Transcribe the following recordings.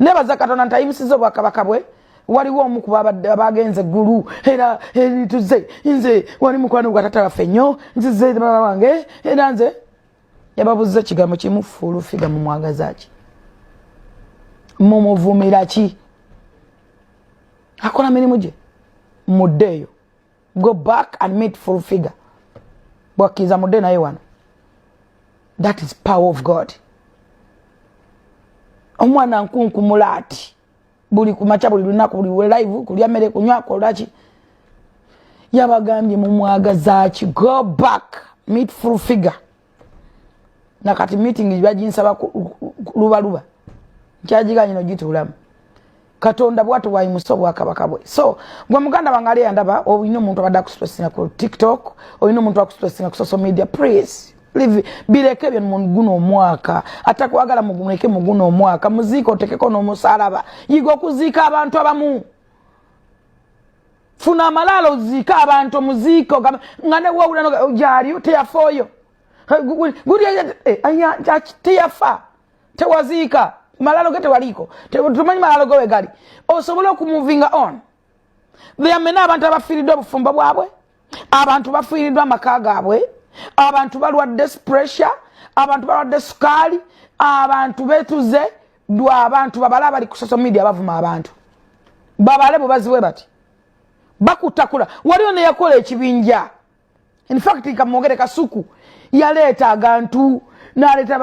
nebaza Katonda ntayimusiza obwakabaka bwe waliwo omu ku abagenze gulu era tuze nze wali mukwano gwa tata waffe nnyo nzize baba wange era nze yababuza ekigambo kimu Full Figure mu mwagaza ki mumuvumira ki akola mirimu gye muddeeyo go back and meet Full Figure bwakiza mudde naye wano. That is power of God. Omwana nkunkumula ati buli kumacha buli lunaku buli live kulya mmere kunywa kolaki yabagambye mu mwagaza ki go back meet Full Figure nakati meeting bajinsaba luba kyajiganye no gitulamu Katonda bwatu wa imusobo akabakabwe. So gwa muganda wangali yandaba oyino muntu abada kustressing ku TikTok oyino muntu akustressing ku social media, please live bileke byo guno omwaka atakwagala mugumeke muguno omwaka muziko otekeko no musalaba yigo kuzika abantu abamu funa malalo zika abantu muziko ngane wawula no jari teyafoyo guri aya teyafa tewazika malalo gete waliko tumanyi malalo gowe gali osobola okumovinga on byamena abantu abafiridwa bufumba bwabwe abantu bafiridwa makaga abwe abantu balwadde pressure abantu balwadde sukali abantu betuze dwa abantu babala bali ku social media bavuma abantu babale bo baziwe bati bakutakula waliyo ne yakola ekibinja in fact ikamwogere kasuku yaleta agantu naleta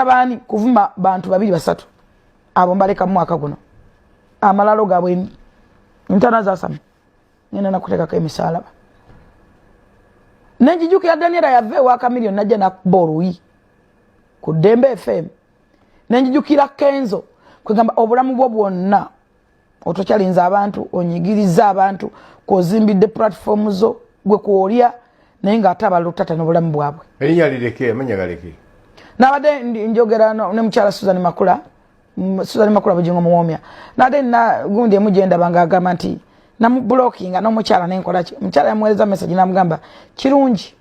bani kuvuma bantu babiri basatu abo mbaleka mwaka guno amalalo gabwe ntana za sami nina nakuteka ka emisalaba nenjijuki ya Daniela yave waka milioni najja na boruyi ku Dembe FM nenjijukira Kenzo kwegamba obulamu bwo bwonna otokyalinza abantu onyigiriza abantu kozimbidde platform zo gwe kuolya nenga ataba lutata n'obulamu bwabwe erinya lireke amanya galeke nabade njogera ne mchala Susan Makula bujingo muwomya nade na gundi emugenda banga agamba nti na blocking no mchala nenkola ki mchala yamweleza message namugamba kirungi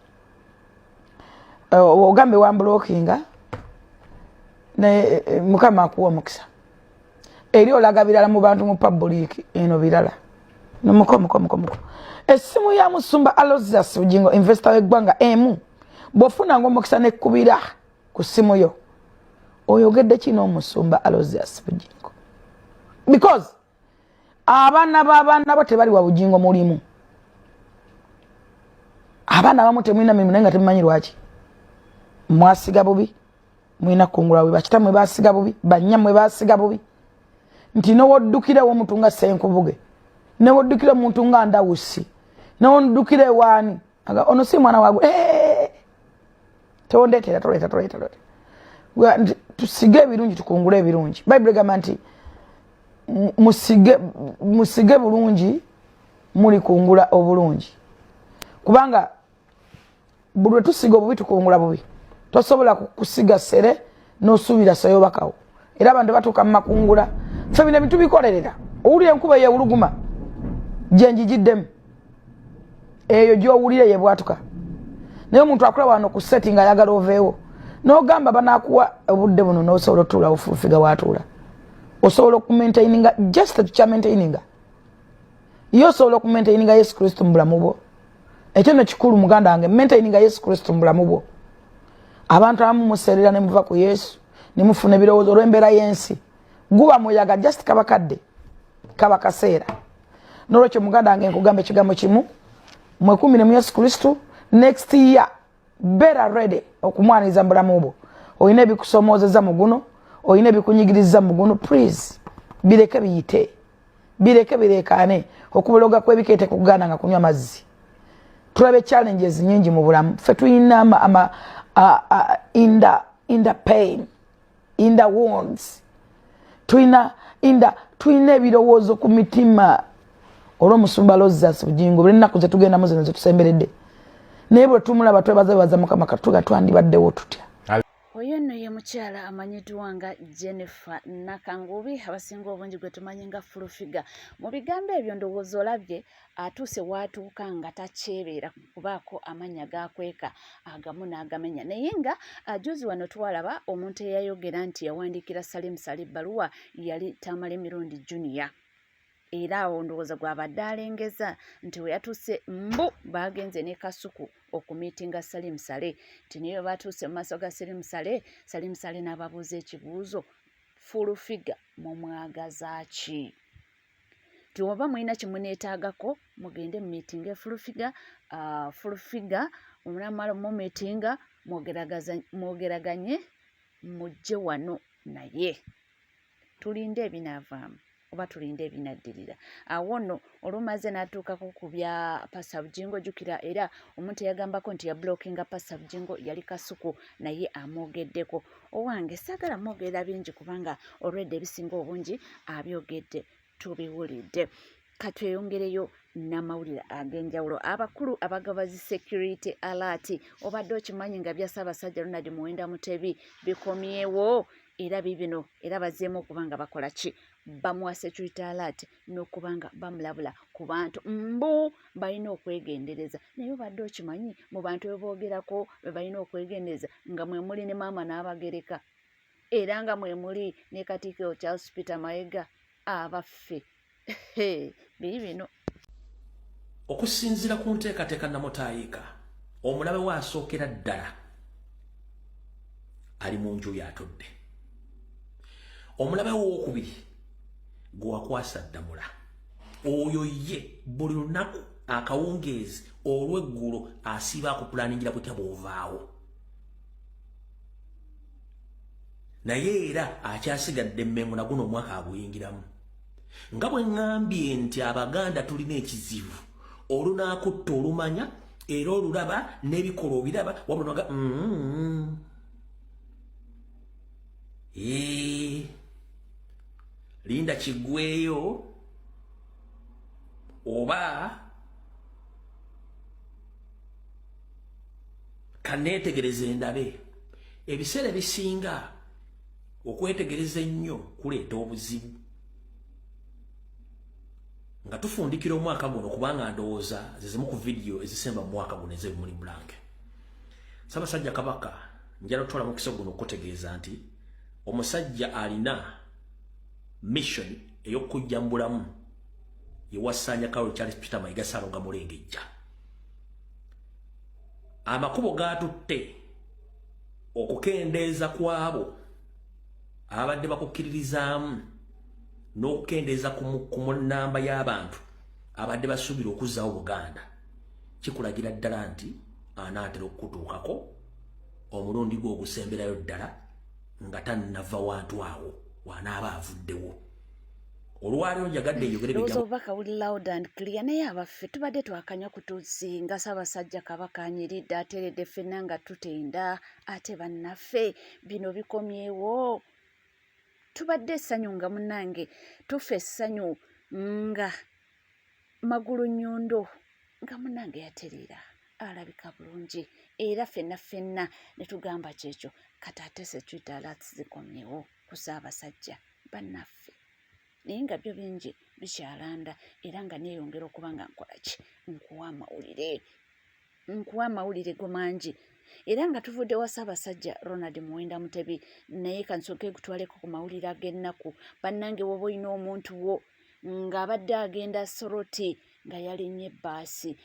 ogambe wa blocking ne mukama akuwa mukisa eri olaga birala mu bantu mu public eno birala nomuko esimu ya Musumba Aloysius Bujingo investor w'eggwanga emu bofuna ngo mukisa ne kubira ku simu yo oyogedde kino Musumba Aloysius Bujingo because abana bo tebali wa Bujingo mulimu abana bamute mwina mimi nenga temanyi lwaki mwasiga bubi mwina kungula we bakitamwe basiga bubi banyamwe basiga bubi nti no woddukira wo mutunga senkubuge ne woddukira muntu nga ndawusi ne woddukira wani aga ono si mwana wagu tondetera toleta tusige ebirungi tukungula ebirungi Bible gamba nti musige bulungi muli kungula obulungi kubanga bulwe tusiga obubi tukungula bubi tosobola kusiga sere no subira sayo bakawo era abantu batuka makungula febina bintu bikolerera owuli enkuba ye uluguma jenji jiddem eyo jo owulire ye bwatuka naye omuntu akola wano ku setting ayagala oveewo no gamba banakuwa obudde buno no solo tula ofufiga watula osobola ku maintaininga just to maintaininga yo solo ku maintaininga Yesu Kristo mbulamu bwo ekyo ne kikulu muganda wange maintaininga Yesu Kristo mbulamu bwo abantu abamu muserera ne muva ku Yesu ne mufuna ebirowoozo olw'embeera y'ensi guba muyaga just kabakadde kabakaseera n'olwekyo muganda wange nkugamba ekigambo kimu mwekumire mu Yesu Kristo next year better ready okumwaniza mbulamu bwo oyina ebikusomoozeza mu guno oyina ebikunyigiriza mu guno please bireke biyite bireke birekane okubuloga kwebikeete kuganda nga kunywa mazzi tulabe challenges nyingi mu bulamu fe tuyina in the pain in the wounds tuina ebirowoozo ku mitima olwo Musumba Aloysius Bujingo buli nnaku ze tugenda muze tusemberedde naye bwe tumulaba twebaza Mukama katuga twandibaddewo tutya Oyo nno ye mukyala amanyiddwa nga Jennifer Nakangubi abasinga obungi gwe tumanyi nga Furufiga. Mu bigambo ebyo ndowooza olabye atuuse watuuka nga takyebeera kubaako amannya gakweka agamu n'agamenya. Naye nga juzi wano twalaba omuntu eyayogera nti yawandiikira Salim Saleh ebbaluwa yali Tamale Mirundi Junior. Era awo ndowooza gwabadde alengeza nti we yatuuse mbu bagenze ne Kasuku okumiitinga Salim Saleh. Nti niyo batuuse mu maaso ga Salim Saleh n'ababuuza ekibuuzo, Furufiga mumwagaza ki? Nti oba mulina kimuneetaagako mugende mu miitinga Furufiga. Furufiga omunamala mu miitinga mwogeraganye mujje wano naye. Tulinde ebinaavaamu oba tulinde ebinaddirira. Awo nno olumaze n'atuukako ku bya Pasa Bujingo. Jjukira era omuntu eyagambako nti yablockinga Pasa Bujingo yali Kasuku, naye amwogeddeko. Owange saagala mwogerera bingi kubanga olwedde ebisinga obungi abyogedde tubiwulidde. Katweyongereyo n'amawulire ag'enjawulo. Abakulu abagabazi security alert, obadde okimanyi nga bya Ssaabasajja Ronald Muwenda Mutebi bikomyewo era bibino era bazzeemu okubanga bakola ki, bamuwa security alert n'okubanga bamulabula ku bantu mbu balina okwegendereza. Naye obadde okimanyi mu bantu beboogerako balina okwegendereza nga mwe muli ne maama n'abagereka era nga mwe muli ne Katikkiro Charles Peter Mayiga abaffe. Biri bino okusinziira ku nteekateeka Namutayiika, omulabe we asookera ddala ali mu nju yatudde. Omulabe we owokubiri gwe wakwasa Ddamula, oyo ye buli lunaku akawungeezi olw'eggulo asiiba akupulaningira butya bw'ovaawo. Naye era akyasigadde emmengo na guno omwaka aguyingiramu. Nga bwe ŋŋambye nti Abaganda tulina ekizibu olunaakutta olumanya era olulaba n'ebikola obiraba wabula noga linda kiggweyo oba kaneetegereze ndabe. Ebiseera bisinga okwetegereza ennyo kuleeta obuzibu. Nga tufundikira omwaka guno kubanga ndowooza zizimu ku vidiyo ezisemba mu mwaka guno eziri muli blanke. Ssaabasajja Kabaka njala otwala mukisa guno okutegeeza nti omusajja alina mission ey'okujja mu bulamu yewasaanya Carol Charles Peter Mayiga Ssaalonga Mulengejja. Amakubo gatutte okukendeeza kwabo abadde bakukkiririzaamu n'okukendeeza ku namba y'abantu abadde basuubira okuzzaawo Buganda, kikulagira ddala nti anaatera okukutuukako omulundi gwe ogusemberayo ddala nga tannava wantu awo wanaaba avuddewo. Olwaliro njagadde njogere obubaka buli loud and clear. Naye abaffe tubadde twakanya kutuusi nga Ssaabasajja Kabaka anyiridde ateeredde ffenna nga tutenda ate bannaffe bino bikomyewo. Tubadde essanyu nga munnange tufe essanyu nga Magulu Nyondo nga munnange yatereera alabika bulungi era ffenna ne tugamba kyekyo kati ate security alerts zikomyewo ku Ssaabasajja bannaffe. Naye nga byo bingi bikyalanda era nga neeyongera okuba nga nkola ki, nkuwa amawulire go mangi era nga tuvudde wa Ssaabasajja Ronald Muwenda Mutebi. Naye kansooke gutwaleko ku mawulire ag'ennaku. Bannange woba olina omuntu wo ng'abadde agenda Soroti nga yalinnye bbaasi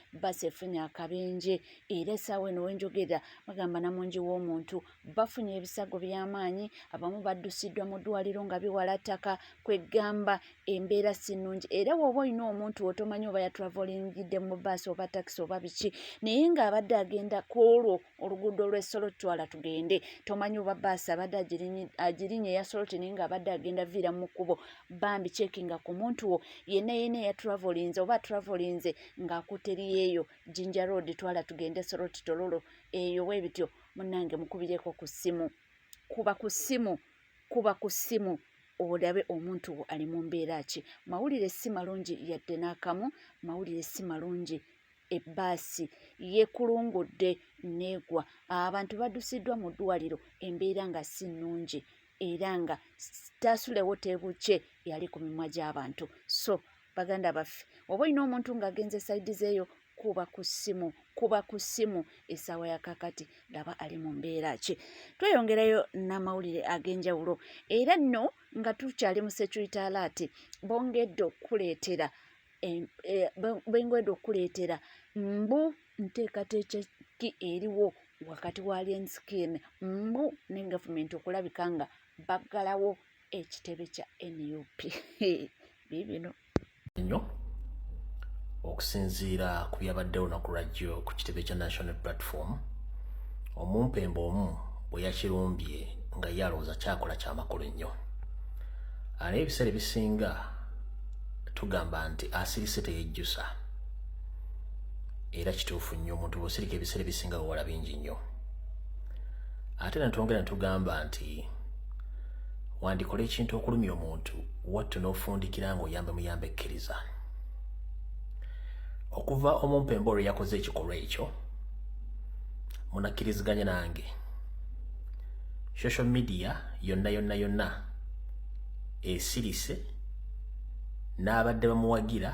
efunye akabenje era essaawa eno wenjogera bagamba namungi w'omuntu bafunye ebisago by'amaanyi, abamu baddusiddwa mu ddwaliro nga biwala ttaka, kwegamba embeera si nnungi. Era woba olina omuntu otomanyi oba yatravelingidde mu bbaasi oba takisi oba biki naye ng'abadde agenda ku olwo oluguudo lw'e Soroti twala tugende, tomanyi oba bbaasi abadde agirinye eya Soroti naye ng'abadde agenda viira mu kkubo, bambi cekinga ku muntu wo yenna yatravelinze oba travelinze ng'akutte eriyeeyo Jinja Road twala tugende Soroti Tololo eyo weebityo munnange mukubireko ku ssimu. Kuba ku ssimu olabe omuntu ali mu mbeera ki. Mawulire si malungi yadde n'akamu, mawulire si malungi ebbaasi yeekulungudde neegwa. Abantu baddusiddwa mu ddwaliro, embeera nga si nnungi era nga taasulewo tebuke yali ku mimwa gy'abantu. So baganda baffe, oba olina omuntu ng'agenze sayidi zeeyo, kuba ku ssimu essaawa ya kakati laba ali mu mbeera ki. Tweyongerayo n'amawulire ag'enjawulo era nno nga tukyali mu security alert bongedde okuleetera mbu nteekateeka ki eriwo wakati wa Lionskin mbu ne gavumenti okulabika nga baggalawo ekitebe kya NUP. Bibino nnyo okusinziira ku byabaddewo olunaku lwajjo ku kitebe kya National Platform, omumpembe omu bwe yakirumbye nga yalowooza kyakola kyamakulu nnyo. Naye ebiseera ebisinga tugamba nti asirise teyejjusa, era kituufu nnyo omuntu bw'osirika ebiseera ebisinga biwola bingi nnyo. Ate netwongera netugamba nti wandikola ekintu okulumya omuntu wattu n'ofundikira ng'oyambe muyambe ekkiriza. Okuva omumpembe olwo yakoze ekikolwa ekyo, munakkiriziganya nange social media yonna esirise n'abadde bamuwagira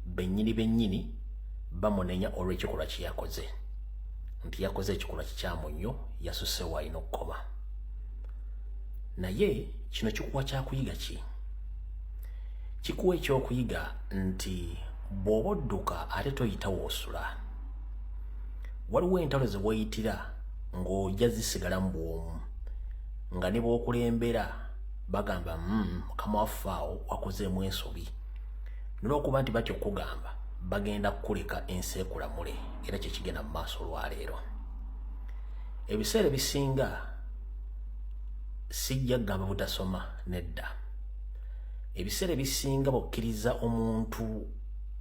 bennyini bamunenya olw'ekikolwa kye yakoze, nti yakoze ekikolwa kikyamu nnyo, yasusse wayina okukoma. Naye kino kikuwa kyakuyiga ki? Kikuwa ekyokuyiga nti bw'oba odduka ate toyita woosula. Waliwo entalo ze weeyitira ng'ojja zisigala mu bwomu, nga ne bw'okulembera bagamba mukama waffe awo wakozeemu ensobi, n'olwokuba nti batyo okugamba bagenda kukuleka ensi ekulamule, era kye kigenda mu maaso olwaleero. Ebiseera ebisinga sijja kugamba butasoma, nedda. Ebiseera ebisinga bw'okkiriza omuntu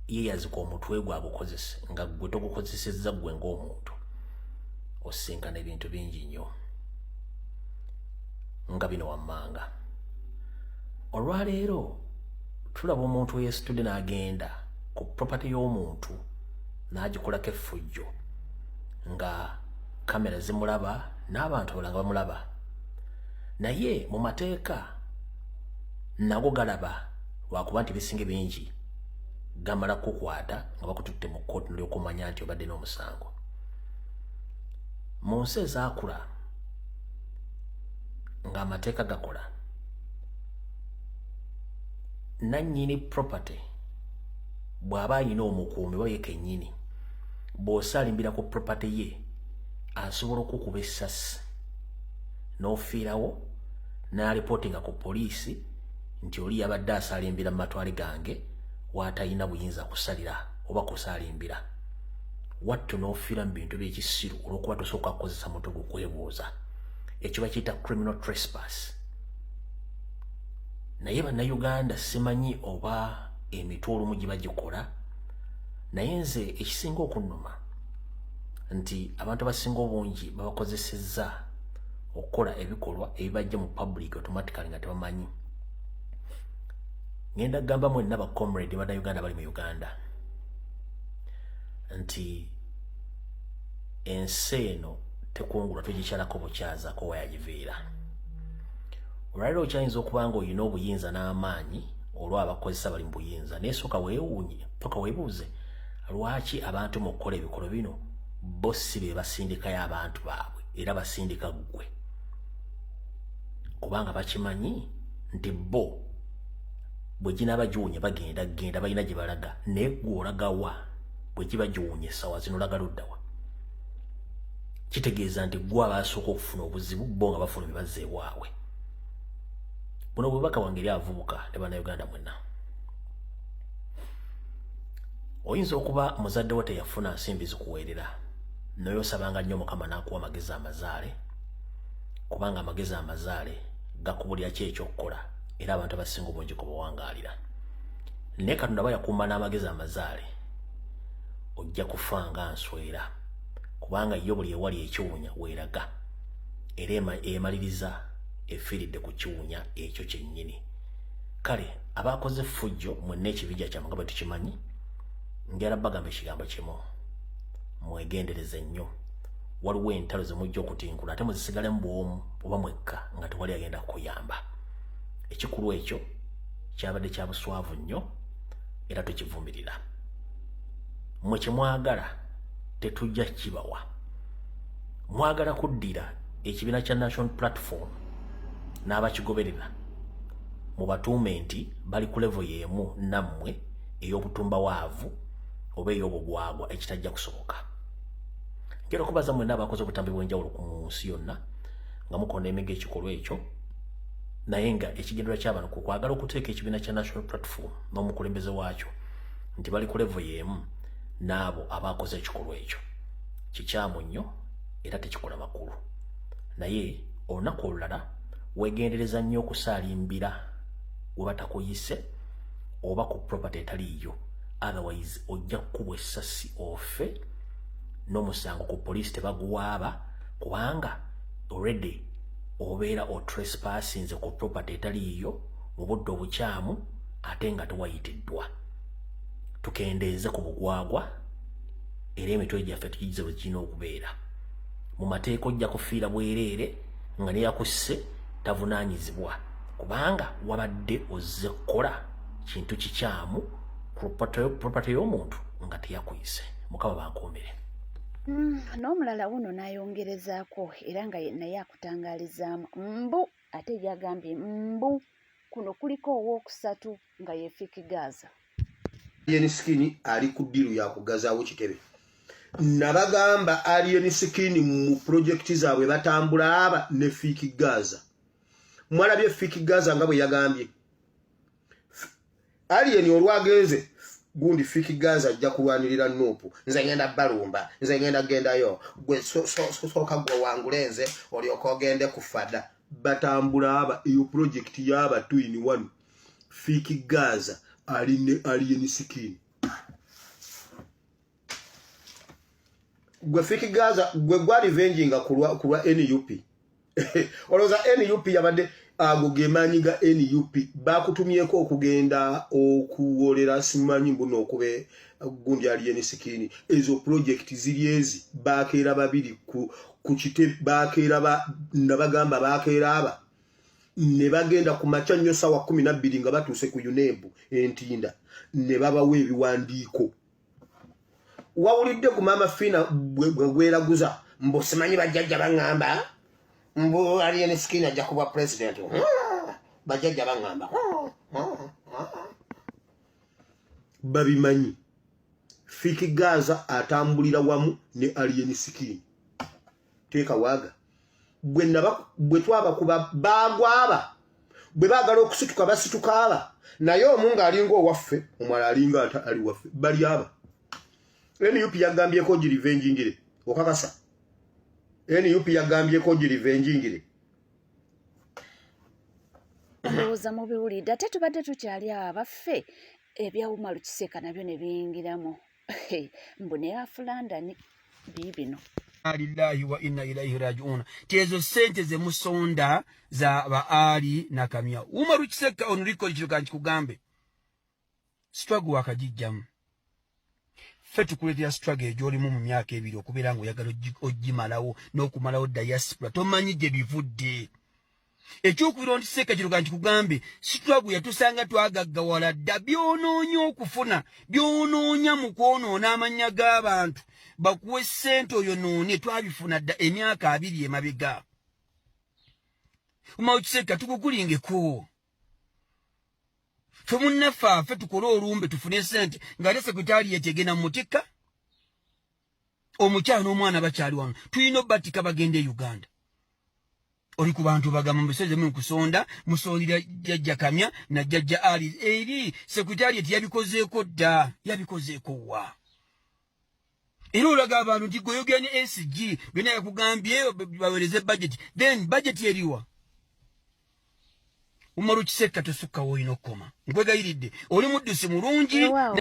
yeeyazika omutwe gwe agukozese nga gwe togukozesezza gwe ng'omuntu, osinkana ebintu bingi nnyo nga bino wammanga. Olwaleero tulaba omuntu yeesitudde n'agenda ku property y'omuntu n'agikolako effujjo, nga kamera zimulaba n'abantu abalala nga bamulaba. Naye mu mateeka nago galaba, lwakuba nti ebisinga bingi gamala kukwata nga bakututte mu kkooti n'olyokumanya nti obadde n'omusango. Mu nsi ezaakula ng'amateeka gakola, nannyini property bw'aba alina omukuumi oba ye kennyini, bw'osaalimbira ku property ye asobola okukuba essasi n'ofiirawo n'alipootinga ku poliisi nti oli yabadde asaalimbira mu matwale gange waatalina buyinza kusalira oba kusaalimbira. Wattu n'ofiira mu bintu by'ekisiru olw'okuba tosooka kukozesa mutwe gwe kwebuuza. Ekyo bakiyita criminal trespass. Naye bannayuganda simanyi oba emitwe olumu gye bagikola, naye nze ekisinga okunnuma nti abantu abasinga obungi babakozesezza okukola ebikolwa ebibajja mu public automatically nga tebamanyi. Ngenda kugamba mwenna ba comrade bannayuganda bali mu Uganda nti ensi eno tekungulwa tugikyalako bukyazaako wayagiviira. Olwaleero okyayinza okuba nga olina obuyinza n'amaanyi olw'abakozesa bali mu buyinza, naye sooka weewuunye paka weebuuze lwaki abantu mu kukola ebikolwa bino bo si be basindikayo abantu baabwe era basindika ggwe, kubanga bakimanyi nti bo bwe ginaaba giwunya bagenda balina gye balaga, naye ggwe olagawa bwe giba giwunya essaawa zino olaga luddawa? Kitegeeza nti ggwe abasooka okufuna obuzibu bo nga bafulumye bazza ewaabwe. Buno bubaka wange eri abavubuka ne bannayuganda mwenna. Oyinza okuba muzadde wo teyafuna nsimbi zikuweerera, naye osabanga nnyo Mukama n'akuwa amagezi amazaale, kubanga amagezi amazaale gakubulira ki ekyokukola era abantu abasinga obungi ku bawangaalira. Naye Katonda bayakuuma n'amagezi amazaale, ojja kufa nga nswera, kubanga yo buli ewali ekiwunya weeraga era emaliriza efiiridde ku kiwunya ekyo kyennyini. Kale abakoze effujjo mwenna ekibijja kyammwe nga bwe tukimanyi, Ngera bagamba ekigambo kimu mwegendereze nnyo waliwo entalo ze mujja okutinkula ate muzisigale mu bwomu oba mwekka nga tewali agenda kukuyamba. Ekikulu ekyo kyabadde kya buswavu nnyo era tukivumirira. Mwe kyemwagala tetujja kibawa. Mwagala kuddira ekibiina kya National Platform n'abakigoberera mu batuume nti bali ku level y'emu nammwe ey'obutumba waavu oba ey'obugwagwa ekitajja kusoboka. Ngera okubaza mwenna abakoze obutambi bw'enjawulo ku nsi yonna nga mukola emige ekikolwa ekyo naye nga ekigendera ky'abantu ku kwagala okuteeka ekibiina kya National Platform n'omukulembeze waakyo nti bali ku level y'emu n'abo abakoze ekikolwa ekyo. Kikyamu nnyo era tekikola makulu. Naye olunaku olulala weegendereza nnyo okusaalimbira we batakuyise oba ku property etaliiyo, otherwise ojja kukubwa essasi ofe n'omusango ku poliisi tebaguwaaba kubanga already obeera otrespassing ku property etaliiyo mu budde obukyamu ate nga tewayitiddwa. Tukendeeze ku bugwagwa era emitwe gyaffe tukigize bwe kirina okubeera. Mu mateeka ojja kufiira bwereere nga neyakusse tavunaanyizibwa kubanga wabadde ozze kukola kintu kikyamu property y'omuntu nga teyakuyise. Mukama bankuumire. N'omulala wuno n'ayongerezaako era nga naye akutangaalizaamu mbu ate yagambye mbu kuno kuliko owookusatu nga ye Fikigaza. Alien Skin ali ku ddiru ya kugazaawo kitebe. Nabagamba Alien Skin mu projekiti zaabwe batambula aba ne Fikigaza. Mwalabye Fikigaza nga bwe yagambye. Alien olwagenze gundi Fikigaza ajja kulwanirira Nuupu. Nze ngenda balumba, nze ngenda gendayo. Gwe soka gwe wangulenze olyoka ogende kufada. Batambula aba iyo projekiti yaba 2 in 1. Fikigaza aline Alien Skin. Gwe Fikigaza gwe gwa revenginga kulwa NUP. Oloza NUP yabadde agogemanyiga NUP bakutumyeko okugenda okuwolera simanyi mbuno okube gundi Alien Skin. Ezo project ziri ezi bakeera babiri ku kite bakeera nabagamba bakeera aba ne bagenda ku macha nnyo sawa 12 nga batuuse ku UNEB entinda ne babawe ebiwandiiko. Wawulidde ku mama Fina gweraguza mbo simanyi bajjajja bangamba mbo Alien Skin ajja kuba president. Bajjajja bangamba babimanyi. Fikigaza atambulira wamu ne Alien Skin. Teeka waga bwe twaba kuba bagwaba bwe bagala okusituka basituka aba naye omunga alinga owaffe omwala alinga ata ali waffe bali aba. NUP yagambyeko girivengingire okakasa. NUP yagambyeko girivengingire. Ndowooza mu biwulidde ate tubadde tukyali abaffe ebyawuma Lukiseka nabyo ne biyingiramu. Mbone Afulandani bibino. Alillahi wa inna ilaihi raji'un. Tezo sente ze musonda za baali na kamya. Uma Lukiseka onuliko kirukanchi kugambe. Struggle wakajijjamu. Fetu kuletea struggle ejoli mu myaka ebiri okubeera ngo yagalo ogimalawo n'okumalawo diaspora. Tomanyije bivudde. Ekyokubira nti Seka kirukanchi kugambe struggle yatusanga twagaggawala dda byonoonya okufuna byonoonya mu kwonoona amannya g'abantu bakuwe ssente oyo noone twabifuna dda emyaka 2 emabega. Uma Lukiseka tukugulingeko fe munnafa fe tukole olumbe tufune ssente ng'ate sekretari yetegena mutika omukyala n'omwana bakyali wano tulina obbatika bagende Uganda. Oli ku bantu bagamba mbeseze mu kusonda musondira jjajja kamya na jjajja ali eri sekretari yabikozeeko dda yabikozeeko wa. Era olaga abantu nti goyogene SG bena yakugambye bawereze budget then budget eriwa. Uma Lukiseka tosukkawo ino koma nkwegayiridde oli muddusi mulungi. Wow.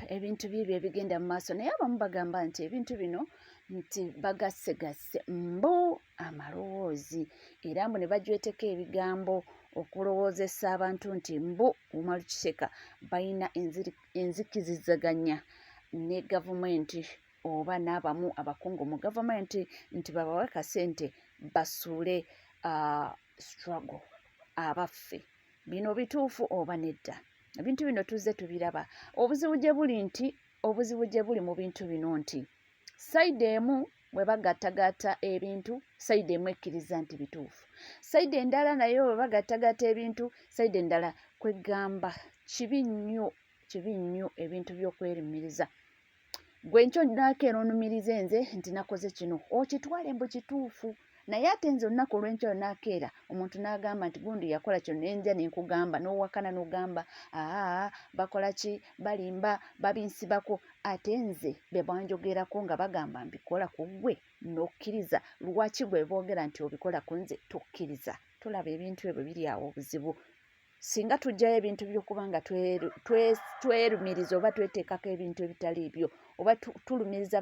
Ebintu bibyo ebigenda mu maaso naye abamu bagamba nti ebintu bino nti bagassegase mbo amalowoozi era mbu ne bajweteko ebigambo okulowoozesa abantu nti mbu Uma Lukiseka balina enzikizizaganya ne gavumenti oba n'abamu abakungu mu gavumenti nti babawe kasente basuule struggle abaffe. Bino bituufu oba nedda? Ebintu bino tuzze tubiraba. Obuzibu gye buli mu bintu bino nti sayidi emu bwe bagattagatta ebintu, sayidi emu ekkiriza nti bituufu. Sayidi endala nayo bwe bagattagatta ebintu, sayidi endala kwegamba kibi nnyo ebintu by'okwerumiriza. Gwe nkyo nakeera onumirize nze nti nakoze kino, okitwale mbu kituufu. Naye ate nze olunaku olw'enkyo nakeera omuntu n'agamba nti gundi yakola kyo nenja nenkugamba n'owakana n'ogamba bakola ki, balimba, babinsibako. Ate nze be banjogerako nga bagamba mbikola ku ggwe n'okkiriza. Lwaki bwe boogera nti obikola ku nze tokkiriza? Tulaba ebintu ebyo biri awo obuzibu. Singa tujjayo ebintu by'okuba nga twerumiriza oba tweteekako ebintu ebitali byo oba tulumiriza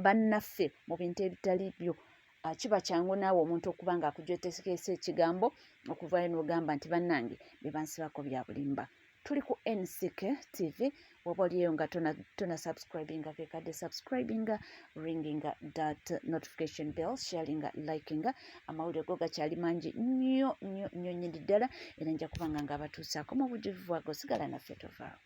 bannaffe mu bintu ebitali byo, kiba kyangu naawe omuntu okuba nga akujwetesekesa ekigambo okuvaayo n'ogamba nti bannange be bansibako bya bulimba. Tuli ku NCK TV, waba oliyo nga tona subscribinga kekadde subscribinga, ringinga that notification bell, sharinga, likinga. Amawulire go gakyali mangi nnyo nnyini ddala era nja kubanga nga abatuusaako mu bujjuvu bwago. Sigala naffe tovaawo.